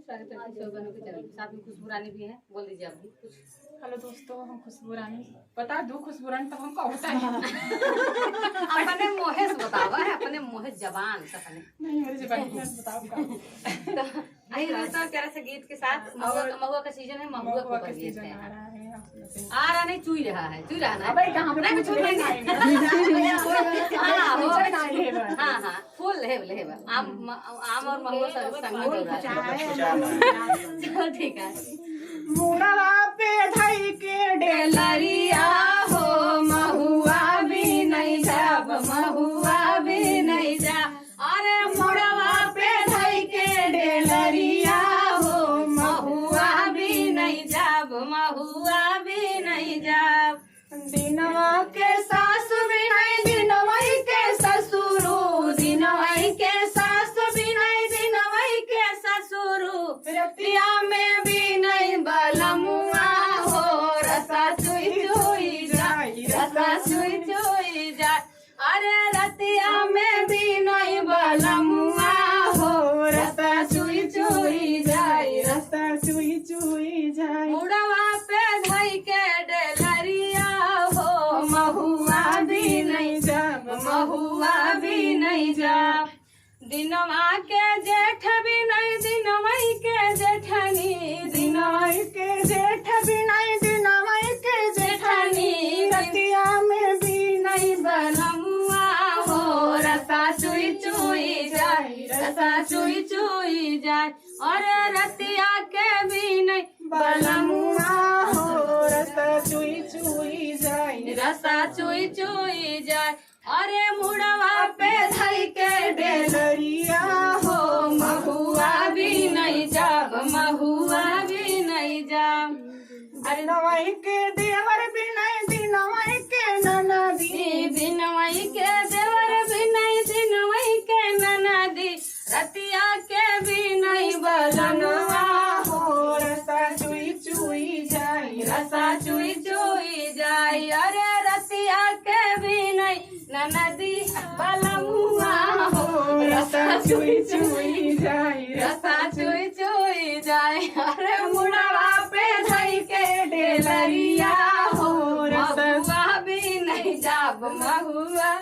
स्वागत है शोभन के चैनल। साथ में खुशबू रानी भी है, बोल दीजिए आप भी कुछ। हेलो दोस्तों, हम खुशबू रानी। बता दो खुशबू रानी तो हमको होता है। अपने मुँह से बतावा है, अपने मुँह जबान से अपने नहीं मेरे जबान बताओ का। आई दोस्तों प्यारे से गीत के साथ महुआ का सीजन है, महुआ का सीजन आ रहा है। आ रहा नहीं, चुई रहा है, चुई रहा ना। अबे कहां पे नहीं कुछ नहीं। हां हां फूल ले आम और महुआ सब संग में हो रहा है। चलो ठीक है। मुड़वा पे धई के डेलरिया हो, महुआ भी नहीं जाब, महुआ भी नहीं जा। अरे मुड़वा पे धई के डेलरिया हो, महुआ भी नहीं जाब, महुआ भी नहीं जाब। दिनवा के सास भी नहीं, दिनवा के ससुरु, दिनवा के सास भी नहीं, दिनवा के ससुरु। रतिया में भी नहीं बलमुआ हो, रसा चुई चुई जाए, रसा चुई चुई जाए। अरे रतिया में भी नहीं बलमुआ हो, रसा चुई चुई जाए, रसा चुई चुई जाए। मुड़वा पे धई के डेलरिया हो, महुआ भी नहीं जाब, महुआ भी नहीं जाब। दिनवा के जेठ भी नहीं, दिनवा के जेठनी, दिनवा के जेठ भी नहीं, दिनवा के जेठनी। रतिया में भी नहीं बलमुआ हो, रसा चुई चुई जाए, रसा चुई चुई जाए। और रतिया के भी नहीं बलमुआ हो, रसा चुई चुई जाए, रसा चुई चुई जाए। अरे मुड़वा पे धई के डेलरिया हो, महुआ भी नहीं जाब, महुआ भी नहीं जाब। दिनवाई के देवर भी नहीं, दिनवाई के ननदी, दिनवाई के देवर भी नहीं, दिनवाई के ननदी। रतिया के भी नहीं बलनुआ हो, रसा चुई चुई जाए, रसा चुई चुई जाए। अरे रतिया के भी नहीं ननदी बलमुआ हो, रसा चुई चुई जाए, रसा चुई चुई जाए। अरे मुड़वा पे धई के डेलरिया हो, महुआ भी नहीं जाब, महुआ